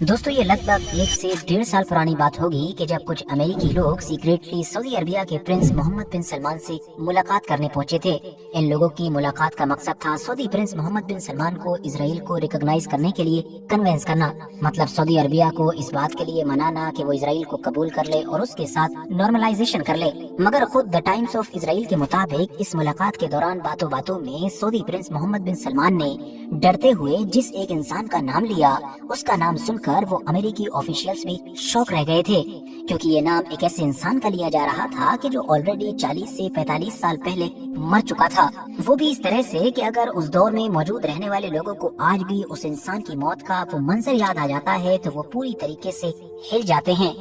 दोस्तों ये लगभग 1 से 1.5 साल पुरानी बात होगी कि जब कुछ अमेरिकी लोग सीक्रेटली सऊदी अरबिया के प्रिंस मोहम्मद बिन सलमान से मुलाकात करने पहुंचे थे। इन लोगों की मुलाकात का मकसद था सऊदी प्रिंस मोहम्मद बिन सलमान को इजराइल को रिकॉग्नाइज करने के लिए कन्वेंस करना, मतलब सऊदी अरबिया को इस बात के लिए मनाना कि वो इजराइल को कबूल कर ले और उसके साथ नॉर्मलाइजेशन कर ले। मगर खुद द टाइम्स ऑफ इजराइल के मुताबिक इस मुलाकात के दौरान बातों बातों में सऊदी प्रिंस मोहम्मद बिन सलमान ने डरते हुए जिस एक इंसान का नाम लिया, उसका नाम सुनकर वो अमेरिकी ऑफिशियल्स भी शॉक रह गए थे, क्योंकि ये नाम एक ऐसे इंसान का लिया जा रहा था कि जो ऑलरेडी 40 से 45 साल पहले मर चुका था। वो भी इस तरह से कि अगर उस दौर में मौजूद रहने वाले लोगों को आज भी उस इंसान की मौत का वो मंजर याद आ जाता है तो वो पूरी तरीके से हिल जाते हैं।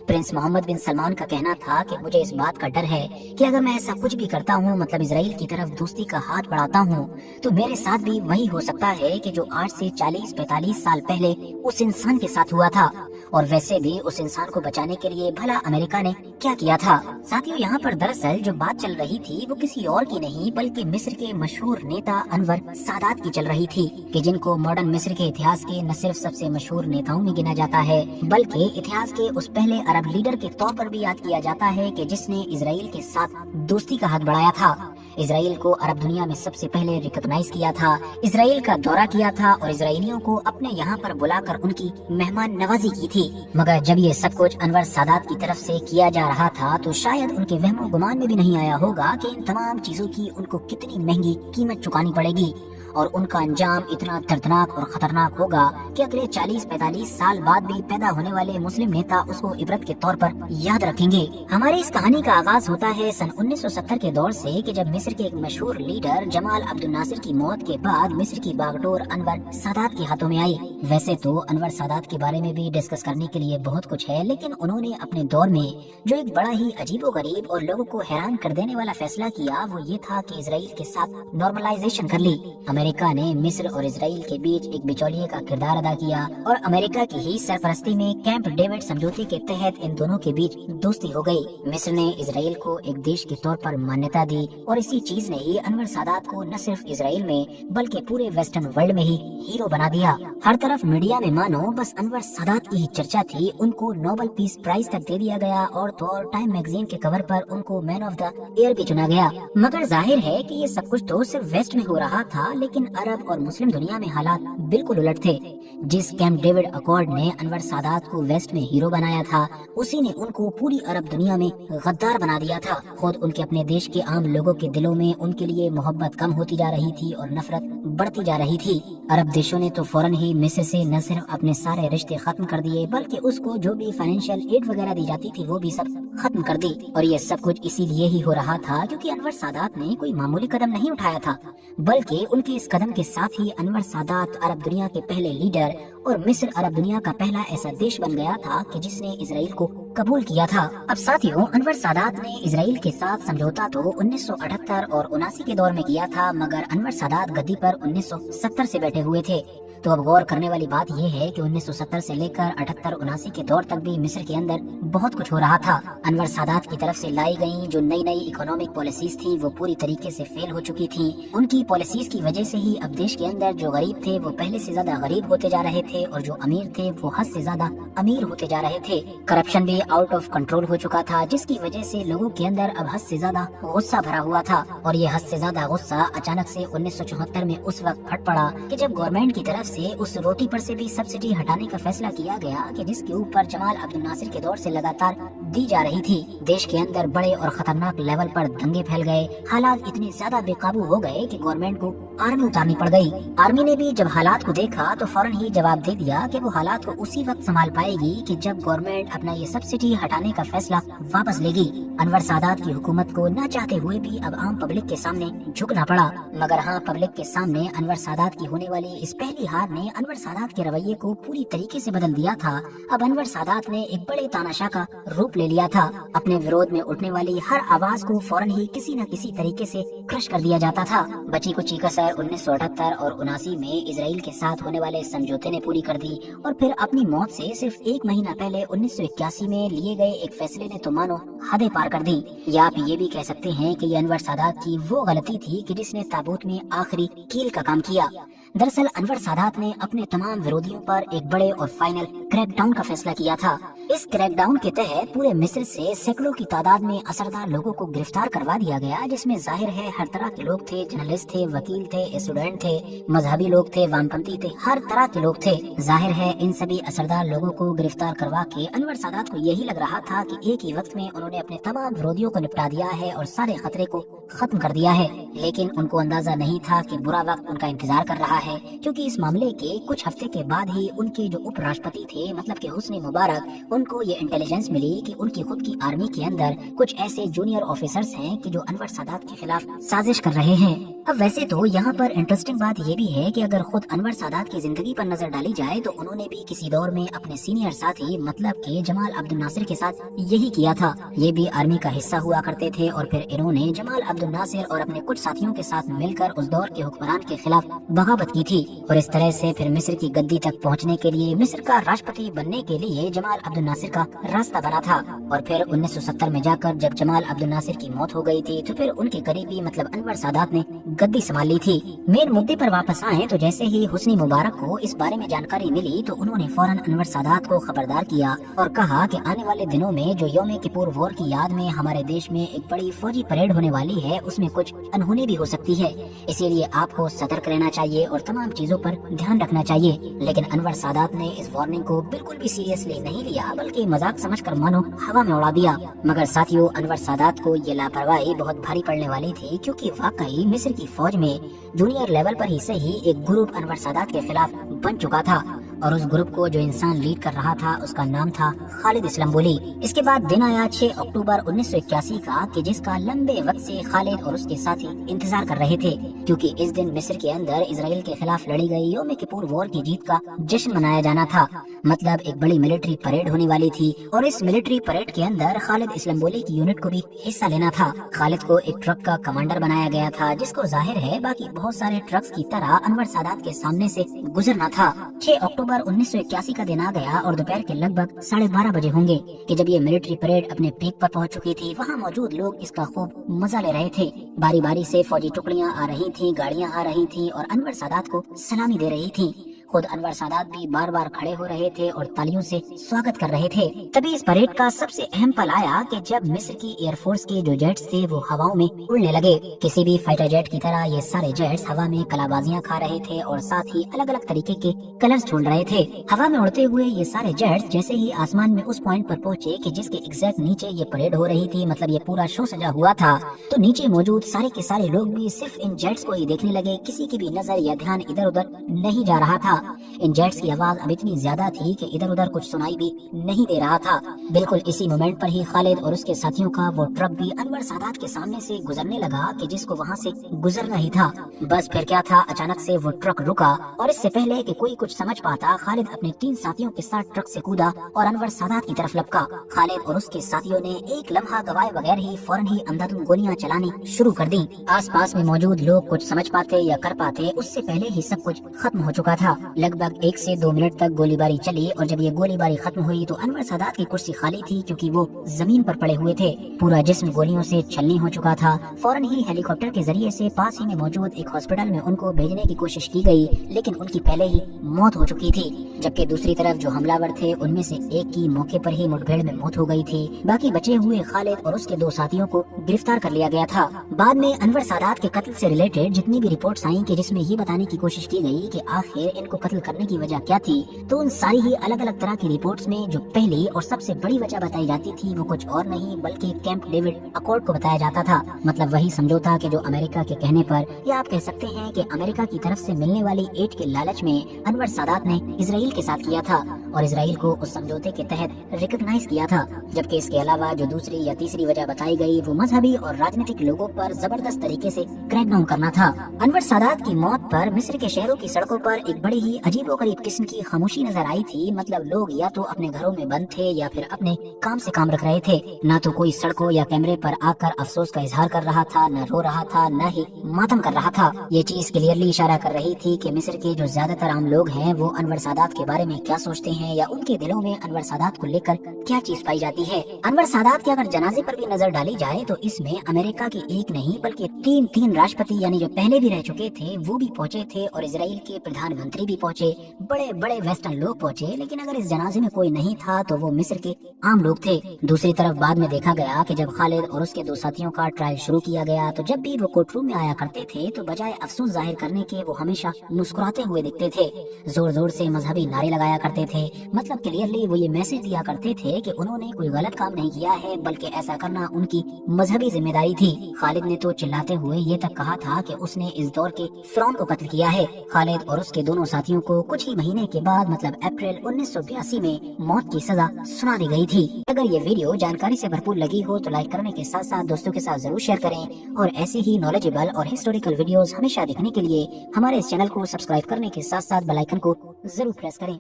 प्रिंस मोहम्मद बिन सलमान का कहना था कि मुझे इस बात का डर है कि अगर मैं ऐसा कुछ भी करता हूँ, मतलब इजराइल की तरफ दोस्ती का हाथ बढ़ाता हूँ, तो मेरे साथ भी वही हो सकता है कि जो आज से 40-45 साल पहले उस इंसान के साथ हुआ था। और वैसे भी उस इंसान को बचाने के लिए भला अमेरिका ने क्या किया था। साथियों, यहाँ पर दरअसल जो बात चल रही थी वो किसी और की नहीं बल्कि मिस्र के मशहूर नेता अनवर सादात की चल रही थी, कि जिनको मॉडर्न मिस्र के इतिहास के न सिर्फ सबसे मशहूर नेताओं में गिना जाता है बल्कि इतिहास के उस पहले अरब लीडर के तौर पर भी याद किया जाता है कि जिसने इजराइल के साथ दोस्ती का हाथ बढ़ाया था, इजराइल को अरब दुनिया में सबसे पहले रिकॉग्नाइज किया था, इजराइल का दौरा किया था और इजरायलियों को अपने यहाँ पर बुलाकर उनकी मेहमान नवाजी की थी। मगर जब ये सब कुछ अनवर सादात की तरफ से किया जा रहा था तो शायद उनके वहमो गुमान में भी नहीं आया होगा कि इन तमाम चीजों की उनको कितनी महंगी कीमत चुकानी पड़ेगी और उनका अंजाम इतना दर्दनाक और खतरनाक होगा कि अगले 40-45 साल बाद भी पैदा होने वाले मुस्लिम नेता उसको इबरत के तौर पर याद रखेंगे। हमारी इस कहानी का आगाज होता है सन 1970 के दौर से, कि जब मिस्र के एक मशहूर लीडर जमाल अब्दुल नासिर की मौत के बाद मिस्र की बागडोर अनवर सादात के हाथों में आई। वैसे तो अनवर सादात के बारे में भी डिस्कस करने के लिए बहुत कुछ है, लेकिन उन्होंने अपने दौर में जो एक बड़ा ही अजीबोगरीब और लोगों को हैरान कर देने वाला फैसला किया वो ये था कि इजराइल के साथ नॉर्मलाइजेशन कर ली। अमेरिका ने मिस्र और इजराइल के बीच एक बिचौलिए का किरदार अदा किया और अमेरिका की ही सरपरस्ती में कैंप डेविड समझौते के तहत इन दोनों के बीच दोस्ती हो गई। मिस्र ने इजराइल को एक देश के तौर पर मान्यता दी और इसी चीज ने ही अनवर सादात को न सिर्फ इजराइल में बल्कि पूरे वेस्टर्न वर्ल्ड में ही हीरो बना दिया। हर तरफ मीडिया में मानो बस अनवर सादात की ही चर्चा थी। उनको नोबेल पीस प्राइज तक दे दिया गया और तो और टाइम मैगजीन के कवर पर उनको मैन ऑफ द ईयर भी चुना गया। मगर जाहिर है कि ये सब कुछ तो सिर्फ वेस्ट में हो रहा था, लेकिन अरब और मुस्लिम दुनिया में हालात बिल्कुल उलट थे। जिस कैंप डेविड अकॉर्ड ने अनवर सादात को वेस्ट में हीरो बनाया था, उसी ने उनको पूरी अरब दुनिया में गद्दार बना दिया था। खुद उनके अपने देश के आम लोगों के दिलों में उनके लिए मोहब्बत कम होती जा रही थी और नफरत बढ़ती जा रही थी। अरब देशों ने तो फौरन ही मिस्र से न सिर्फ अपने सारे रिश्ते खत्म कर दिए बल्कि उसको जो भी फाइनेंशियल एड वगैरह दी जाती थी वो भी सब खत्म कर दी। और ये सब कुछ इसीलिए ही हो रहा था क्योंकि अनवर सादात ने कोई मामूली कदम नहीं उठाया था, बल्कि उनके इस कदम के साथ ही अनवर सादात अरब दुनिया के पहले लीडर और मिस्र अरब दुनिया का पहला ऐसा देश बन गया था कि जिसने इजराइल को कबूल किया था। अब साथियों, अनवर सादात ने इजराइल के साथ समझौता तो 1978 और 79 के दौर में किया था, मगर अनवर सादात गद्दी पर 1970 से बैठे हुए थे। तो अब गौर करने वाली बात यह है कि 1970 से लेकर 78-79 के दौर तक भी मिस्र के अंदर बहुत कुछ हो रहा था। अनवर सादात की तरफ से लाई गई जो नई नई इकोनॉमिक पॉलिसीज थी वो पूरी तरीके से फेल हो चुकी थी। उनकी पॉलिसीज की वजह से ही अब देश के अंदर जो गरीब थे वो पहले से ज्यादा गरीब होते जा रहे थे और जो अमीर थे वो हद से ज्यादा अमीर होते जा रहे थे। करप्शन भी आउट ऑफ कंट्रोल हो चुका था, जिसकी वजह से लोगों के अंदर अब हद से ज्यादा गुस्सा भरा हुआ था। और ये हद से ज्यादा गुस्सा अचानक से 1974 में उस वक्त फट पड़ा कि जब गवर्नमेंट की तरफ से उस रोटी पर से भी सब्सिडी हटाने का फैसला किया गया कि जिसके ऊपर जमाल अब्दुल नासिर के दौर से लगातार दी जा रही थी। देश के अंदर बड़े और खतरनाक लेवल पर दंगे फैल गए। हालात इतने ज्यादा बेकाबू हो गए कि गवर्नमेंट को आर्मी उतारनी पड़ गई। आर्मी ने भी जब हालात को देखा तो फौरन ही जवाब दे दिया कि वो हालात को उसी वक्त संभाल पाएगी कि जब गवर्नमेंट अपना ये सब्सिडी हटाने का फैसला वापस लेगी। अनवर सादात की हुकूमत को न चाहते हुए भी अब आम पब्लिक के सामने झुकना पड़ा, मगर हाँ, पब्लिक के सामने अनवर सादात की होने वाली इस पहली हार ने अनवर सादात के रवैये को पूरी तरीके से बदल दिया था। अब अनवर सादात ने एक बड़े तानाशाह का रूप ले लिया था। अपने विरोध में उठने वाली हर आवाज को फौरन ही किसी न किसी तरीके से क्रश कर दिया जाता था। बची कुची कसर 1978 और 79 में इजराइल के साथ होने वाले समझौते ने पूरी कर दी और फिर अपनी मौत से सिर्फ एक महीना पहले 1981 में लिए गए एक फैसले ने तो मानो हदें पार कर दी। या आप ये भी कह सकते हैं कि ये अनवर सादात की वो गलती थी कि जिसने ताबूत में आखिरी कील का काम किया। दरअसल अनवर सादात ने अपने तमाम विरोधियों पर एक बड़े और फाइनल क्रैकडाउन का फैसला किया था। इस क्रैकडाउन के तहत पूरे मिस्र से सैकड़ों की तादाद में असरदार लोगों को गिरफ्तार करवा दिया गया, जिसमें जाहिर है हर तरह के लोग थे, जर्नलिस्ट थे, वकील थे, स्टूडेंट थे, मजहबी लोग थे, वामपंथी थे, हर तरह के लोग थे। जाहिर है इन सभी असरदार लोगों को गिरफ्तार करवा के अनवर सादात को यही लग रहा था कि एक ही वक्त में उन्होंने अपने तमाम विरोधियों को निपटा दिया है और सारे खतरे को खत्म कर दिया है। लेकिन उनको अंदाजा नहीं था कि बुरा वक्त उनका इंतजार कर रहा है, क्योंकि इस मामले के कुछ हफ्ते के बाद ही उनके जो उपराष्ट्रपति थे मतलब कि हुस्नी मुबारक, उनको ये इंटेलिजेंस मिली कि उनकी खुद की आर्मी के अंदर कुछ ऐसे जूनियर ऑफिसर्स हैं कि जो अनवर सादात के खिलाफ साजिश कर रहे हैं। अब वैसे तो यहाँ पर इंटरेस्टिंग बात ये भी है कि अगर खुद अनवर सादात की जिंदगी पर नजर डाली जाए तो उन्होंने भी किसी दौर में अपने सीनियर साथी मतलब के जमाल अब्दुल नासिर के साथ यही किया था। ये भी आर्मी का हिस्सा हुआ करते थे और फिर इन्होंने जमाल अब्दुल नासिर और अपने कुछ साथियों के साथ मिलकर उस दौर के हुक्मरान के खिलाफ बगावत की थी और इस तरह से फिर मिस्र की गद्दी तक पहुँचने के लिए, मिस्र का राष्ट्रपति बनने के लिए जमाल अब्दुल नासिर का रास्ता बना था। और फिर 1970 में जाकर जब जमाल अब्दुल नासिर की मौत हो गई थी तो फिर उनके करीबी मतलब अनवर सादात ने गद्दी संभाल ली थी। मेन मुद्दे पर वापस आए तो जैसे ही हुस्नी मुबारक को इस बारे में जानकारी मिली तो उन्होंने फौरन अनवर सादात को खबरदार किया और कहा कि आने वाले दिनों में जो यौम किपुर वॉर की याद में हमारे देश में एक बड़ी फौजी परेड होने वाली है, उसमें कुछ अनहोनी भी हो सकती है, इसीलिए आपको सतर्क रहना चाहिए और तमाम चीजों पर ध्यान रखना चाहिए। लेकिन अनवर सादात ने इस वार्निंग को बिल्कुल भी सीरियसली नहीं लिया, बल्कि मजाक समझकर मानो हवा में उड़ा दिया। मगर साथियों, अनवर सादात को ये लापरवाही बहुत भारी पड़ने वाली थी, क्योंकि वाकई मिस्र की फौज में जूनियर लेवल पर ही सही एक ग्रुप अनवर सादात के खिलाफ बन चुका था और उस ग्रुप को जो इंसान लीड कर रहा था उसका नाम था खालिद इस्लाम्बोली। इसके बाद दिन आया 6 अक्टूबर 1981 का कि जिसका लंबे वक्त से खालिद और उसके साथी इंतजार कर रहे थे, क्योंकि इस दिन मिस्र के अंदर इजराइल के खिलाफ लड़ी गई यौम किपुर वॉर की जीत का जश्न मनाया जाना था। मतलब एक बड़ी मिलिट्री परेड होने वाली थी और इस मिलिट्री परेड के अंदर खालिद इस्लाम्बोली की यूनिट को भी हिस्सा लेना था। खालिद को एक ट्रक का कमांडर बनाया गया था, जिसको जाहिर है बाकी बहुत सारे ट्रक्स की तरह अनवर सादात के सामने से गुजरना था। 6 अक्टूबर 1981 का दिन आ गया और दोपहर के लगभग 12:30 बजे होंगे कि जब ये मिलिट्री परेड अपने पीक पर पहुंच चुकी थी। वहां मौजूद लोग इसका खूब मजा ले रहे थे। बारी बारी से फौजी टुकड़ियां आ रही थी, गाड़ियां आ रही थी और अनवर सादात को सलामी दे रही थी। खुद अनवर सादात भी बार बार खड़े हो रहे थे और तालियों से स्वागत कर रहे थे। तभी इस परेड का सबसे अहम पल आया कि जब मिस्र की एयरफोर्स के जो जेट्स थे वो हवाओं में उड़ने लगे। किसी भी फाइटर जेट की तरह ये सारे जेट्स हवा में कलाबाजियां खा रहे थे और साथ ही अलग अलग तरीके के कलर्स छोड़ रहे थे। हवा में उड़ते हुए ये सारे जेट्स जैसे ही आसमान में उस पॉइंट पर पहुंचे कि जिसके एग्जैक्ट नीचे ये परेड हो रही थी, मतलब ये पूरा शो सजा हुआ था, तो नीचे मौजूद सारे के सारे लोग भी सिर्फ इन जेट्स को ही देखने लगे। किसी की भी नजर या ध्यान इधर उधर नहीं जा रहा था। इन जेट्स की आवाज अब इतनी ज्यादा थी कि इधर उधर कुछ सुनाई भी नहीं दे रहा था। बिल्कुल इसी मोमेंट पर ही खालिद और उसके साथियों का वो ट्रक भी अनवर सादात के सामने से गुजरने लगा कि जिसको वहाँ से गुजरना ही था। बस फिर क्या था, अचानक से वो ट्रक रुका और इससे पहले कि कोई कुछ समझ पाता, खालिद अपने 3 साथियों के साथ ट्रक से कूदा और अनवर सादात की तरफ लपका। खालिद और उसके साथियों ने एक लम्हा गवाए बगैर ही फौरन ही अंधाधुंध गोलियां चलानी शुरू कर दी। आसपास में मौजूद लोग कुछ समझ पाते या कर पाते, उससे पहले ही सब कुछ खत्म हो चुका था। लगभग 1 से 2 मिनट तक गोलीबारी चली और जब ये गोलीबारी खत्म हुई तो अनवर सादात की कुर्सी खाली थी, क्योंकि वो जमीन पर पड़े हुए थे। पूरा जिस्म गोलियों से छलनी हो चुका था। फौरन ही हेलीकॉप्टर के जरिए से पास ही में मौजूद एक हॉस्पिटल में उनको भेजने की कोशिश की गई, लेकिन उनकी पहले ही मौत हो चुकी थी। जबकि दूसरी तरफ जो हमलावर थे उनमें से एक की मौके पर ही मुठभेड़ में मौत हो गई थी। बाकी बचे हुए खालिद और उसके 2 साथियों को गिरफ्तार कर लिया गया था। बाद में अनवर सादात के कत्ल से रिलेटेड जितनी भी रिपोर्ट्स आई कि जिसमें ये बताने की कोशिश की गई कि आखिर इनको कत्ल करने की वजह क्या थी, तो उन सारी ही अलग अलग तरह की रिपोर्ट्स में जो पहली और सबसे बड़ी वजह बताई जाती थी वो कुछ और नहीं बल्कि कैंप डेविड अकॉर्ड को बताया जाता था। मतलब वही समझौता कि जो अमेरिका के कहने पर, या आप कह सकते हैं कि अमेरिका की तरफ से मिलने वाली एड के लालच में अनवर सादात ने इजराइल के साथ किया था और इजराइल को उस समझौते के तहत रिकॉग्नाइज किया था। जबकि इसके अलावा जो दूसरी या तीसरी वजह बताई गई वो मजहबी और राजनीतिक लोगों पर जबरदस्त तरीके से क्रैकडाउन करना था। अनवर सादात की मौत पर मिस्र के शहरों की सड़कों पर एक बड़ी ही अजीबोगरीब किस्म की खामोशी नजर आई थी। मतलब लोग या तो अपने घरों में बंद थे या फिर अपने काम से काम रख रहे थे। ना तो कोई सड़कों या कैमरे पर आकर अफसोस का इजहार कर रहा था, न रो रहा था, न ही मातम कर रहा था। ये चीज क्लियरली इशारा कर रही थी कि मिस्र के जो ज्यादातर आम लोग हैं वो अनवर सादात के बारे में क्या सोचते हैं या उनके दिलों में अनवर सादात को लेकर क्या चीज पाई जाती है। अनवर सादात के अगर जनाजे पर भी नजर डाली जाए तो इसमें अमेरिका के एक नहीं बल्कि तीन राष्ट्रपति यानी जो पहले भी रह चुके थे वो भी पहुंचे थे और इजराइल के प्रधानमंत्री भी पहुंचे, बड़े बड़े वेस्टर्न लोग पहुंचे। लेकिन अगर इस जनाजे में कोई नहीं था तो वो मिस्र के आम लोग थे। दूसरी तरफ बाद में देखा गया कि जब खालिद और उसके 2 साथियों का ट्रायल शुरू किया गया तो जब भी वो कोर्ट रूम में आया करते थे तो बजाय अफसोस जाहिर करने के वो हमेशा मुस्कुराते हुए दिखते थे, जोर जोर से मजहबी नारे लगाया करते थे। मतलब क्लियरली वो ये मैसेज दिया करते थे कि उन्होंने कोई गलत काम नहीं किया है बल्कि ऐसा करना उनकी मजहबी जिम्मेदारी थी। खालिद ने तो चिल्लाते हुए ये तक कहा था कि उसने इस दौर के फिरौन को कत्ल किया है। खालिद और उसके दोनों साथियों को कुछ ही महीने के बाद मतलब अप्रैल 1982 में मौत की सजा सुना दी गई थी। अगर ये वीडियो जानकारी से भरपूर लगी हो तो लाइक करने के साथ साथ दोस्तों के साथ जरूर शेयर करें और ऐसे ही नॉलेजेबल और हिस्टोरिकल वीडियोस हमेशा देखने के लिए हमारे इस चैनल को सब्सक्राइब करने के साथ साथ बेल आइकन को जरूर प्रेस करें।